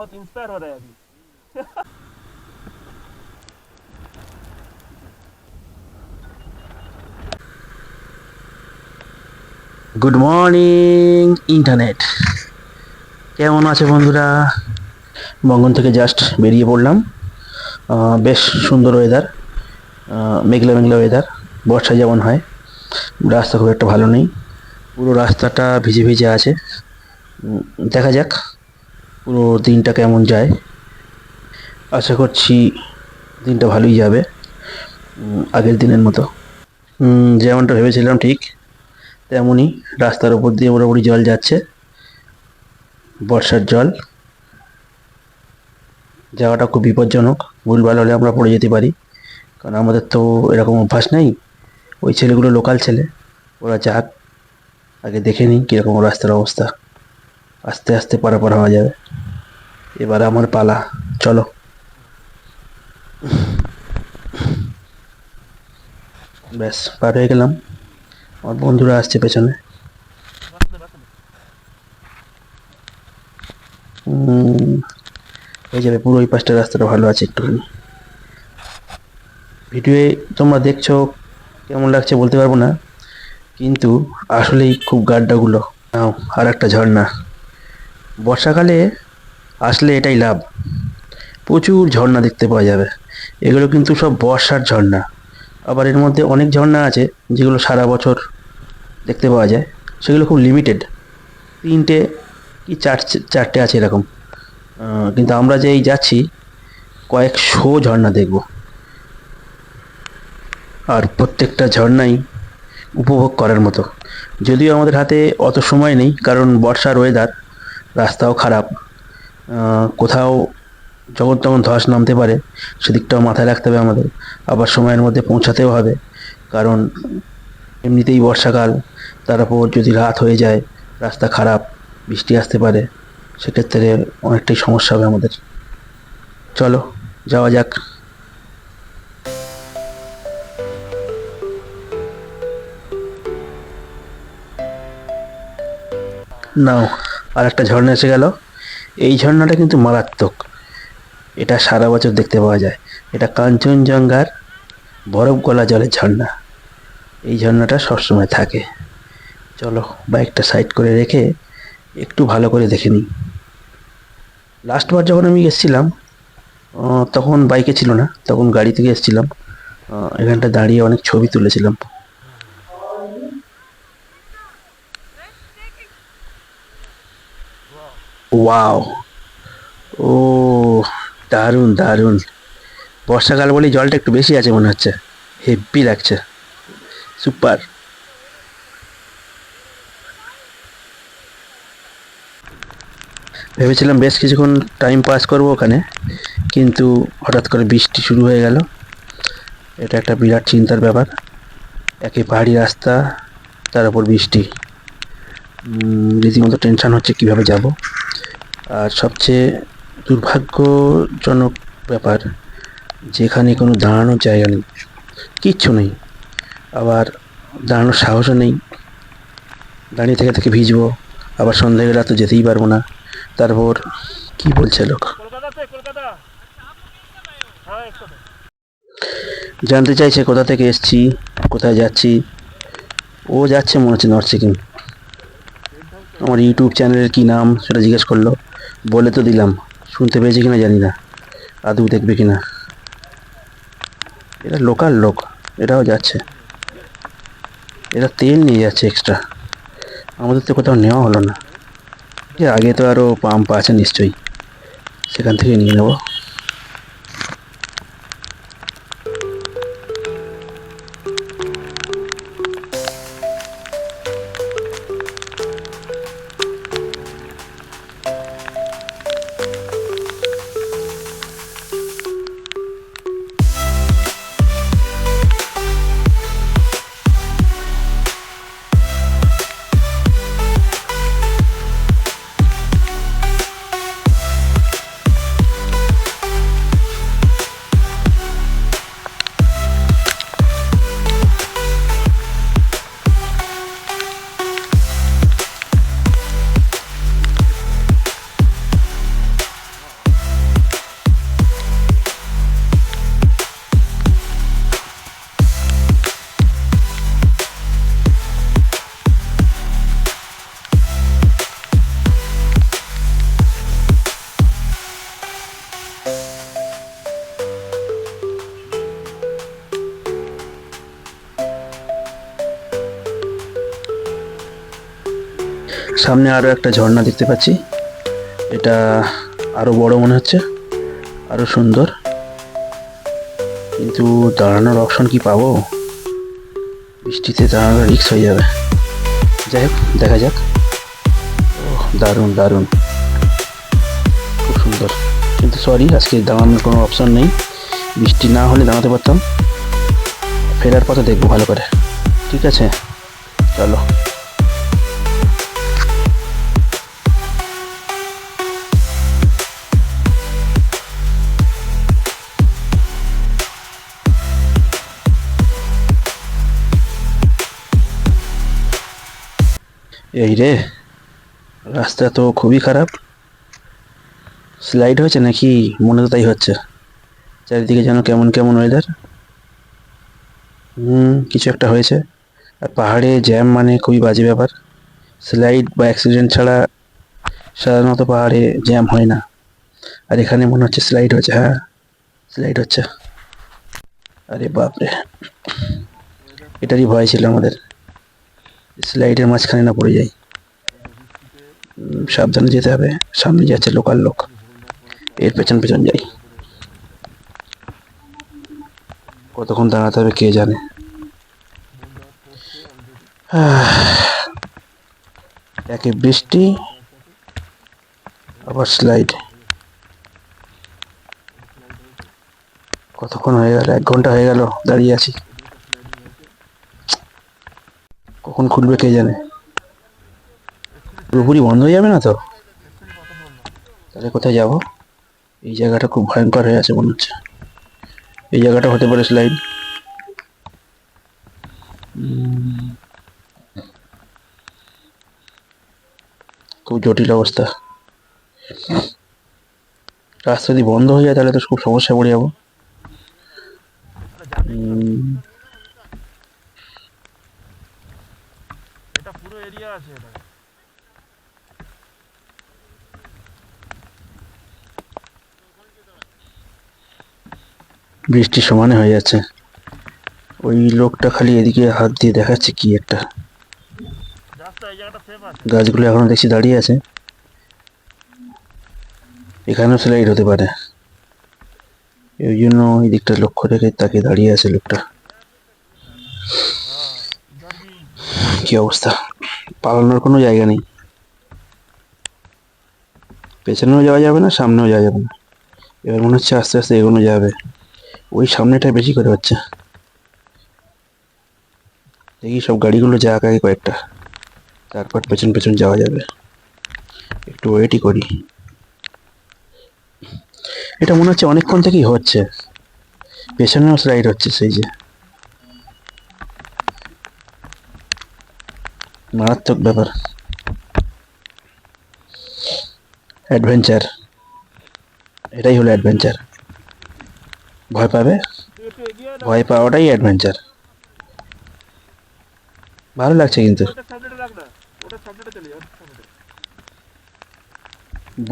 बहुत इंस्पायर हो रहा है अभी। গুড মর্নিং ইন্টারনেট, কেমন আছে বন্ধুরা? বঙ্গন থেকে জাস্ট বেরিয়ে পড়লাম। বেশ সুন্দর ওয়েদার, মেঘলা মেঘলা ওয়েদার, বর্ষা যেমন হয়। রাস্তা খুব একটা ভালো নেই, পুরো রাস্তাটা ভিজে ভিজে আছে। দেখা যাক পুরো দিনটা কেমন যায়। আশা করছি দিনটা ভালোই যাবে, আগের দিনের মতো। যেমনটা ভেবেছিলাম ঠিক তেমনই, রাস্তার উপর দিয়ে মোটামুটি জল যাচ্ছে, বর্ষার জল। যাওয়াটা খুব বিপজ্জনক, ভুলভাল হলে আমরা পড়ে যেতে পারি, কারণ আমাদের তো এরকম অভ্যাস নেই। ওই ছেলেগুলো লোকাল ছেলে, ওরা যাক, আগে দেখে নিই কীরকম রাস্তার অবস্থা। আস্তে আস্তে পারাপার হওয়া যাবে। এবার আমার পালা, চলো। ব্যাস পার হয়ে গেলাম, আমার বন্ধুরা আসছে পেছনে। হয়ে যাবে, পুরো ওই পাশটা রাস্তাটা ভালো আছে একটুখানি। ভিডিওয়ে তোমরা দেখছো, কেমন লাগছে বলতে পারবো না, কিন্তু আসলেই খুব গাড্ডাগুলো। নাও আর একটা ঝর্ণা। বর্ষাকালে আসলে এটাই লাভ, প্রচুর ঝর্ণা দেখতে পাওয়া যাবে। এগুলো কিন্তু সব বর্ষার ঝর্ণা। আবার এর মধ্যে অনেক ঝর্ণা আছে যেগুলো সারা বছর দেখতে পাওয়া যায়, সেগুলো খুব লিমিটেড, তিনটে কি চারটে আছে এরকম। কিন্তু আমরা যেই যাচ্ছি কয়েকশো ঝর্ণা দেখব, আর প্রত্যেকটা ঝর্ণাই উপভোগ করার মতো। যদিও আমাদের হাতে অত সময় নেই, কারণ বর্ষার ওয়েদার, রাস্তাও খারাপ, কোথাও যখন তখন ধস নামতে পারে, সেদিকটাও মাথায় রাখতে হবে আমাদের। আবার সময়ের মধ্যে পৌঁছাতেও হবে, কারণ এমনিতেই বর্ষাকাল, তার উপর যদি রাত হয়ে যায়, রাস্তা খারাপ, বৃষ্টি আসতে পারে, সেক্ষেত্রে অনেকটাই সমস্যা হবে আমাদের। চলো যাওয়া যাক। নাও আর একটা ঝর্ণা এসে গেল। এই ঝর্ণাটা কিন্তু মারাত্মক, এটা সারা বছর দেখতে পাওয়া যায়। এটা কাঞ্চনজঙ্ঘার বরফ গলা জলের ঝর্ণা। এই ঝর্ণাটা সবসময় থাকে। চলো বাইকটা সাইড করে রেখে একটু ভালো করে দেখে নিই। লাস্টবার যখন আমি এসেছিলাম, তখন বাইকে ছিল না, তখন গাড়ি থেকে এসেছিলাম। এখানটা দাঁড়িয়ে অনেক ছবি তুলেছিলাম। ওয়াও, ও দারুণ দারুণ। বর্ষাকাল বলেই জলটা একটু বেশি আছে মনে হচ্ছে, হেব্বি লাগছে, সুপার। ভেবেছিলাম বেশ কিছুক্ষণ টাইম পাস করবো ওখানে, কিন্তু হঠাৎ করে বৃষ্টি শুরু হয়ে গেল। এটা একটা বিরাট চিন্তার ব্যাপার, একে পাহাড়ি রাস্তা, তার উপর বৃষ্টি। রীতিমতো টেনশন হচ্ছে কিভাবে যাব। আর সবচেয়ে দুর্ভাগ্যজনক ব্যাপার, যেখানে কোনো দাঁড়ানোর জায়গা নেই, কিচ্ছু নেই। আবার দাঁড়ানোর সাহসও নেই, দাঁড়িয়ে থেকে থেকে ভিজবো, আবার সন্ধ্যে গেলে তো যেতেই পারবো না। তারপর কি বলছে লোক, कोलकाता से कोलकाता। हाँ एक सौ। জানতে চাইছে কোথা থেকে এসছি, কোথায় যাচ্ছি। ও যাচ্ছে মনে হচ্ছে নর্থ সিকিম। আমার ইউটিউব চ্যানেলের কি নাম সেটা জিজ্ঞেস করলো, বলে তো দিলাম, শুনতে পেয়েছি কিনা জানি না, আদৌ দেখবে কিনা। এরা লোকাল লোক, এরাও যাচ্ছে, এরা তেল নিয়ে যাচ্ছে এক্সট্রা, আমাদের তো কোথাও নেওয়া হলো না। আগে তো আরও পাম্প আছে নিশ্চয়ই, সেখান থেকে নিয়ে নেবো। সামনে আরো একটা ঝর্ণা দেখতে পাচ্ছি। এটা আরো বড় মনে হচ্ছে, আরো সুন্দর, কিন্তু দাঁড়ানোর অপশন কি পাবো? বৃষ্টিতে দাঁড়ানোর রিস্ক হয়ে যাবে। যাই হোক, দেখা যাক। ওহ, দারুণ দারুণ, খুব সুন্দর। কিন্তু সরি, আজকে দাঁড়ানোর কোনো অপশন নেই। বৃষ্টি না হলে দাঁড়াতে পারতাম। ফেরার পথে দেখবো ভালো করে। ঠিক আছে, চলো। এই রে, রাস্তা তো খুবই খারাপ। স্লাইড হয়েছে নাকি? মনে তো তাই হচ্ছে। চারিদিকে যেন কেমন কেমন ওয়েদার। কিছু একটা হয়েছে। আর পাহাড়ে জ্যাম মানে খুবই বাজে ব্যাপার। স্লাইড বা অ্যাক্সিডেন্ট ছাড়া সাধারণত পাহাড়ে জ্যাম হয় না। আর এখানে মনে হচ্ছে স্লাইড হচ্ছে। হ্যাঁ, স্লাইড হচ্ছে। আরে বাপরে, এটারই ভয় ছিল আমাদের, স্লাইডের মাঝখানে না পড়ে যাই। সাবধানে যেতে হবে। সামনে যাচ্ছে লোকাল লোক, এর পেছন পেছন যাই। কতক্ষণ দাঁড়াতে হবে কে জানে। একে বৃষ্টি, আবার স্লাইড। কতক্ষণ হয়ে গেল? 1 ঘন্টা হয়ে গেল দাঁড়িয়ে আছি। কখন খুলবে কে জানে। পুরোপুরি বন্ধ হয়ে যাবে না তো? তাহলে কোথায় যাব? এই জায়গাটা খুব ভয়ঙ্কর হয়ে আছে মনে হচ্ছে। এই জায়গাটা হতে পারে স্লাইড। খুব জটিল অবস্থা। রাস্তা যদি বন্ধ হয়ে যায় তাহলে তো খুব সমস্যা পড়ে যাবো। এটা পুরো এরিয়া আছে এটা। বৃষ্টি সমানে হয়ে যাচ্ছে। ওই লোকটা খালি এদিকে হাত দিয়ে দেখাচ্ছে কি একটা। রাস্তা এই জায়গাটা সেফ আছে। গাছগুলো এখনো দেখছি দাঁড়িয়ে আছে। এখানেও স্লাইড হতে পারে, ওই জন্য ওই দিকটা লক্ষ্য রেখে তাকে দাঁড়িয়ে আছে লোকটা। কি অবস্থা, পালানোর কোনো জায়গা নেই। পেছনেও যাওয়া যাবে না, সামনেও যাওয়া যাবে না। এবার মনে হচ্ছে আস্তে আস্তে এগোনো যাবে। ওই সামনেটা বেশি করে হচ্ছে। দেখি সব গাড়িগুলো যাক আগে কয়েকটা, তারপর পেছন পেছন যাওয়া যাবে। একটু ওয়েটই করি। এটা মনে হচ্ছে অনেকক্ষণ থেকেই হচ্ছে। পেছনেও স্লাইড হচ্ছে, সেই যে মারাত্মক ব্যাপার। অ্যাডভেঞ্চার, এটাই হলো অ্যাডভেঞ্চার। ভয় পাবে, একটু এগিয়ে না। ভয় পাওয়াটাই অ্যাডভেঞ্চার। ভালো লাগছে কিন্তু। ওটা সামনেটা রাখ না। ওটা সামনেটা চলে যাও, সামনেটা।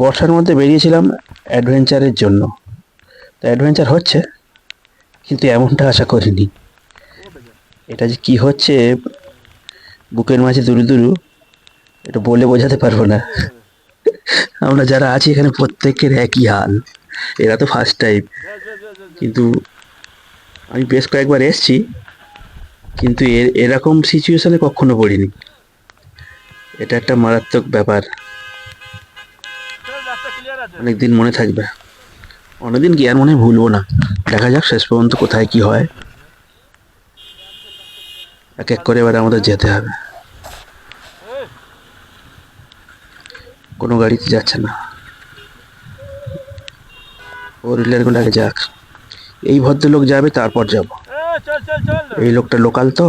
বর্ষার মধ্যে বেরিয়েছিলাম অ্যাডভেঞ্চারের জন্য, তো অ্যাডভেঞ্চার হচ্ছে, কিন্তু এমনটা আশা করিনি। ওটা যা। এটা যে কি হচ্ছে বুকের মাঝে দুরু দুরু, এটা বলে বোঝাতে পারবো না। চলে যাবে। আমরা যারা আছি এখানে প্রত্যেকের একই হাল। এরা তো ফার্স্ট টাইম, ব্যাস ব্যাস ব্যাস ব্যাস, ব্যাস। কিন্তু আমি বেশ কয়েকবার এসেছি, কিন্তু এরকম সিচুয়েশনে কখনো পড়িনি। এটা একটা মারাত্মক ব্যাপার। চল, রাস্তা ক্লিয়ার আছে। অনেকদিন মনে থাকবে। অনেকদিন কি আর মনে হয় ভুলবো না। দেখা যাক শেষ পর্যন্ত কোথায় কি হয়। এক এক করে এবার আমাদের যেতে হবে। এই, কোনো গাড়িতে যাচ্ছে না, ফোর হুইলার গুলো আগে যাক। এই ভদ্রলোক যাবে, তারপর যাব। চল চল চল। এই লোকটা লোকাল তো,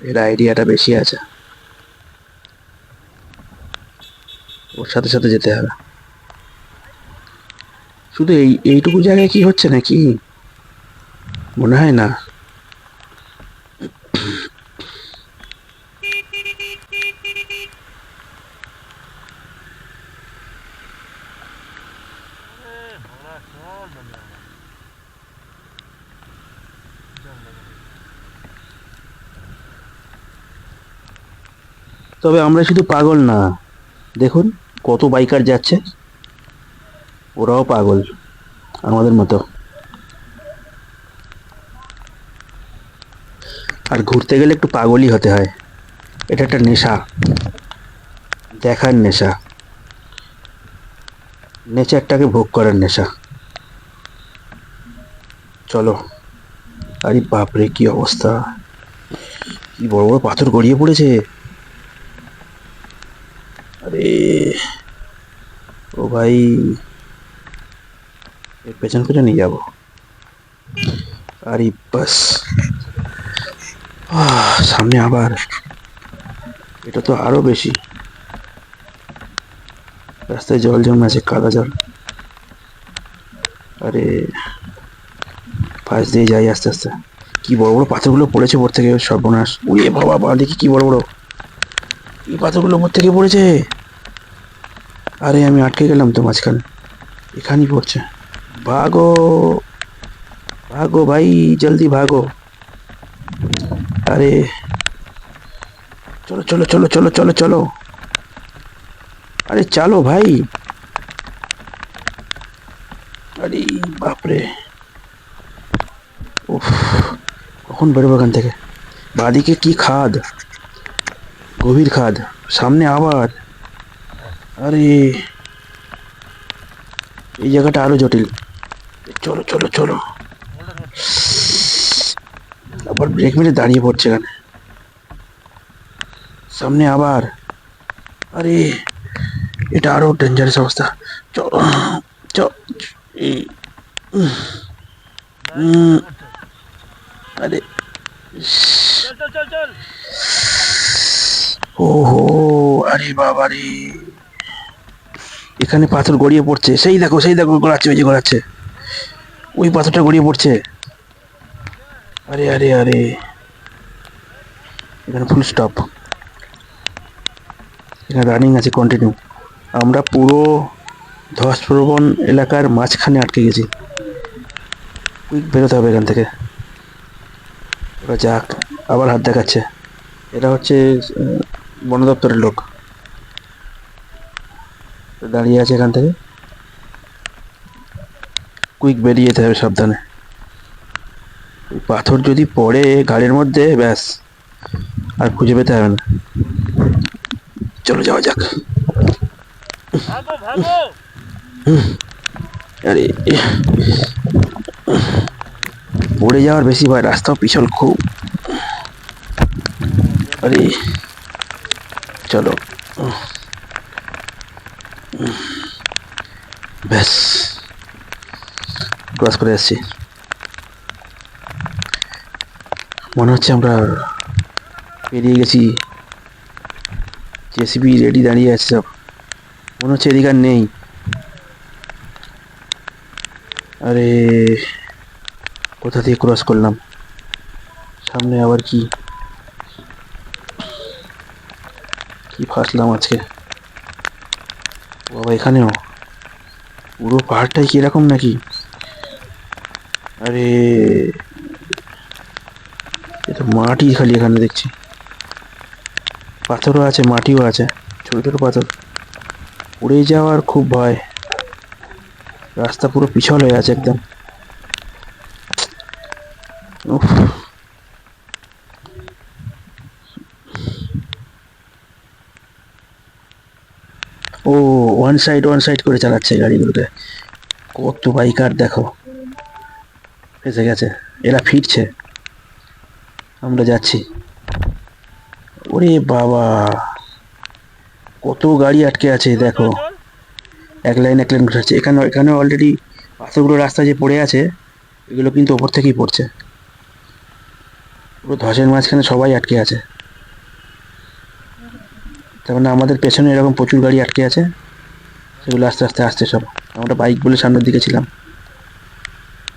এর আইডিয়াটা বেশি আছে। ওর সাথে সাথে যেতে হবে। শুধু এইটুকু জায়গায় কি হচ্ছে নাকি? মনে হয় না। ঘোড়া চল বলে আমার। চল, চল। তবে আমরা শুধু পাগল না, দেখুন কত বাইকার যাচ্ছে, ওরাও পাগল আমাদের মতো। আর ঘুরতে গেলে একটু পাগলই হতে হয়, এটা একটা নেশা, দেখার নেশা, নেচারটাকে ভোগ করার নেশা। চলো। আরে বাপরে কি অবস্থা, কি বড় বড় পাথর গড়িয়ে পড়েছে। আরে ও ভাই, এর পেছন পেছনই যাবো। আরে বাস, সামনে আবার, এটা তো আরো বেশি। রাস্তায় জল জমে আছে, কাদা জল। আরে পাশ দিয়ে যাই আস্তে আস্তে। কি বড় বড় পাথরগুলো পড়েছে উপর থেকে, সর্বনাশ। উড়ে বাবা, বা দেখি কি বড় বড় এই পাথরগুলো উপর থেকে পড়েছে। আরে আমি আটকে গেলাম তো মাঝখানে, এখানেই পড়ছে। ভাগো, ভাগো ভাই, জলদি ভাগো। আরে চলো চলো চলো চলো চলো চলো, আরে চালো ভাই। আরে বাপরে, উফ, কখন বেরোবো এখান থেকে। বাদিকে কি খাদ, গভীর খাদ, সামনে আবার। আরে এই জায়গাটা আরো জটিল। চলো চলো চলো, আবার ব্রেক মেরে দাঁড়িয়ে পড়ছে এখানে, সামনে আবার। আরে এটা আরো ডেঞ্জারাস অবস্থা। চ চ এই, উম, আরে চল চল চল চল। ওহো, আরে বাবা রে, এখানে পাথর গড়িয়ে পড়ছে, সেই দেখো গড়াচ্ছে, ওই যে গড়াচ্ছে, ওই পাথরটা গড়িয়ে পড়ছে। আরে আরে আরে, এখানে ফুল স্টপ, এখানে রানিং আছে কন্টিনিউ। আমরা পুরো ধস প্রবণ এলাকার মাঝখানে আটকে গেছি, কুইক বেরোতে হবে এখান থেকে। ওরা যাক, আবার হাত দেখাচ্ছে, এটা হচ্ছে বন দপ্তরের লোক, দাঁড়িয়ে আছে এখান থেকে। কুইক বেরিয়ে যেতে হবে সাবধানে, ওই পাথর যদি পড়ে গাড়ির মধ্যে, ব্যাস আর খুঁজে পেতে হবে না। চলো যাওয়া যাক। ভাগো ভাগো। আরে পড়ে যাওয়ার বেশি ভয়, রাস্তাও পিছল খুব। আরে চলো, ব্যাস ক্রস করে আসছি। মনে হচ্ছে আমরা পেরিয়ে গেছি, জেসিবি রেডি দাঁড়িয়ে আছে সব, মনে হচ্ছে এদিকে আর নেই। আরে কোথা দিয়ে ক্রস করলাম, সামনে আবার কি, কি ফাঁসলাম আজকে। বাবা এখানেও পুরো পাহাড়টাই কিরকম নাকি। আরে এ তো মাটি খালি এখানে দেখছি, পাথরও আছে মাটিও আছে, ছোট ছোট পাথর। উড়ে যাওয়ার খুব ভয়, রাস্তা পুরো পিছল হয়ে আছে একদম। উফ, ও ওয়ান সাইড করে চালাচ্ছে গাড়িগুলোকে। কত বাইকার দেখো, ফেসে গেছে, এরা ফিরছে, আমরা যাচ্ছি। ওরে বাবা, কত গাড়ি আটকে আছে চল দেখো, চল চল। এক লাইন ঘুরাচ্ছে। এখানে এখানে অলরেডি পাথরগুলো রাস্তায় যে পড়ে আছে, এগুলো কিন্তু ওপর থেকেই পড়ছে, পুরো ধসের মাঝখানে সবাই আটকে আছে। তার মানে আমাদের পেছনে এরকম প্রচুর গাড়ি আটকে আছে, সেগুলো আস্তে আস্তে আসছে সব। আমরা বাইক বলে সামনের দিকে ছিলাম,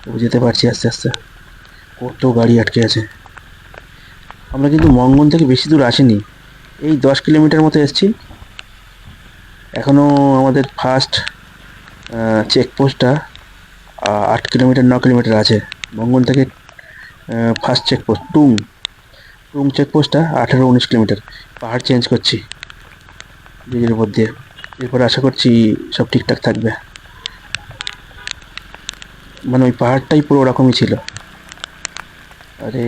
তবু যেতে পারছি আস্তে আস্তে। কত গাড়ি আটকে আছে। আমরা কিন্তু মঙ্গন থেকে বেশি দূর আসিনি, এই 10 কিলোমিটার মতো এসেছি। এখনো আমাদের ফার্স্ট চেকপোস্টটা 8 কিলোমিটার 9 কিলোমিটার আছে মঙ্গন থেকে। ফার্স্ট চেকপোস্ট টুং, টুং চেকপোস্টটা 18-19 কিলোমিটার। পাহাড় চেঞ্জ করছি ব্রিজের উপর দিয়ে। এরপর আশা করছি সব ঠিকঠাক থাকবে। মানে ওই পাহাড়টাই পুরো ওরকমই ছিল। আরে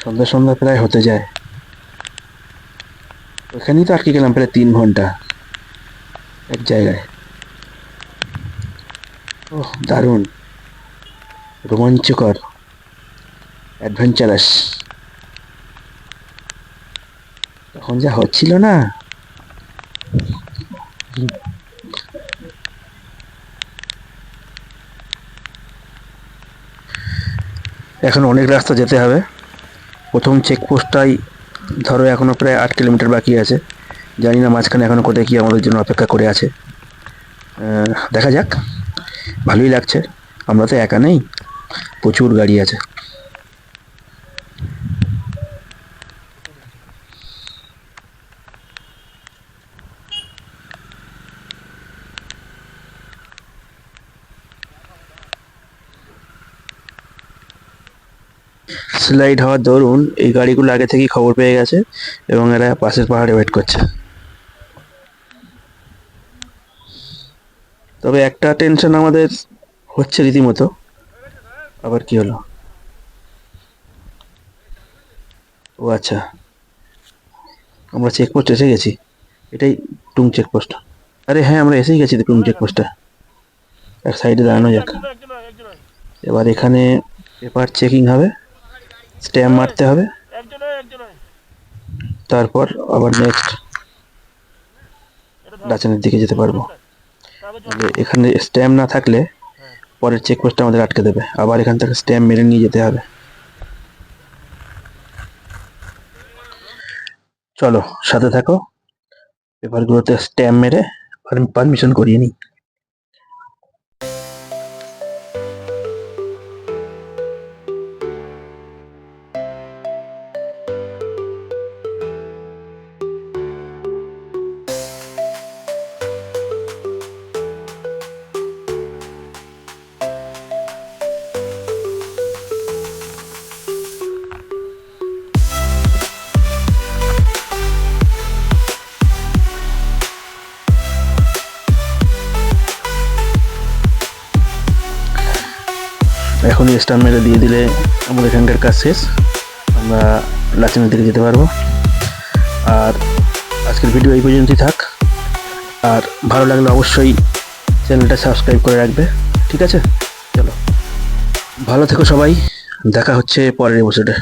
সন্ধ্যা সন্ধ্যা প্রায় হতে যায়, ওখানেই তো আটকে গেলাম প্রায় 3 ঘন্টা এক জায়গায়। ওহ দারুণ, রোমাঞ্চকর, অ্যাডভেঞ্চারাস। তখন যা হচ্ছিল না। এখন অনেক রাস্তা যেতে হবে। প্রথম চেকপোস্টটাই ধরো এখনো প্রায় 8 কিলোমিটার বাকি আছে। জানি না মাঝখানে এখনো কোথায় কি আমাদের জন্য অপেক্ষা করে আছে। দেখা যাক, ভালোই লাগছে। আমরা তো একা নেই, প্রচুর গাড়ি আছে। স্লাইড হওয়ার দরুন এই গাড়িগুলো আগে থেকেই খবর পেয়ে গেছে এবং এরা পাশের পাহাড়ে ওয়েট করছে। তবে একটা টেনশন আমাদের হচ্ছে রীতিমতো। আবার কি হলো? ও আচ্ছা, আমরা চেকপোস্ট এসে গেছি। এটাই টুং চেকপোস্ট। আরে হ্যাঁ, আমরা এসেই গেছি তো টুং চেকপোস্টে। এক সাইডে দাঁড়ানো যাক। এবার এখানে পেপার চেকিং হবে, স্ট্যাম্প মারতে হবে, তারপর আবার নেক্সট ডাচানের দিকে যেতে পারবো। এখানে স্ট্যাম্প না থাকলে পরের চেকপোস্টে আমাদের আটকে দেবে, আবার এখান থেকে স্ট্যাম্প মেরে নিয়ে যেতে হবে। চলো সাথে থাকো, পেপারগুলোতে স্ট্যাম্প মেরে পারমিশন করিয়ে নিই। এখনই স্ট্যাম্প মেরে দিয়ে দিলে আমাদের এখানকার কাজ শেষ, আমরা লাচেনের দিকে যেতে পারবো। আর আজকের ভিডিও এই পর্যন্তই থাক। আর ভালো লাগলে অবশ্যই চ্যানেলটা সাবস্ক্রাইব করে রাখবে, ঠিক আছে? চলো, ভালো থেকো সবাই, দেখা হচ্ছে পরের এপিসোডে।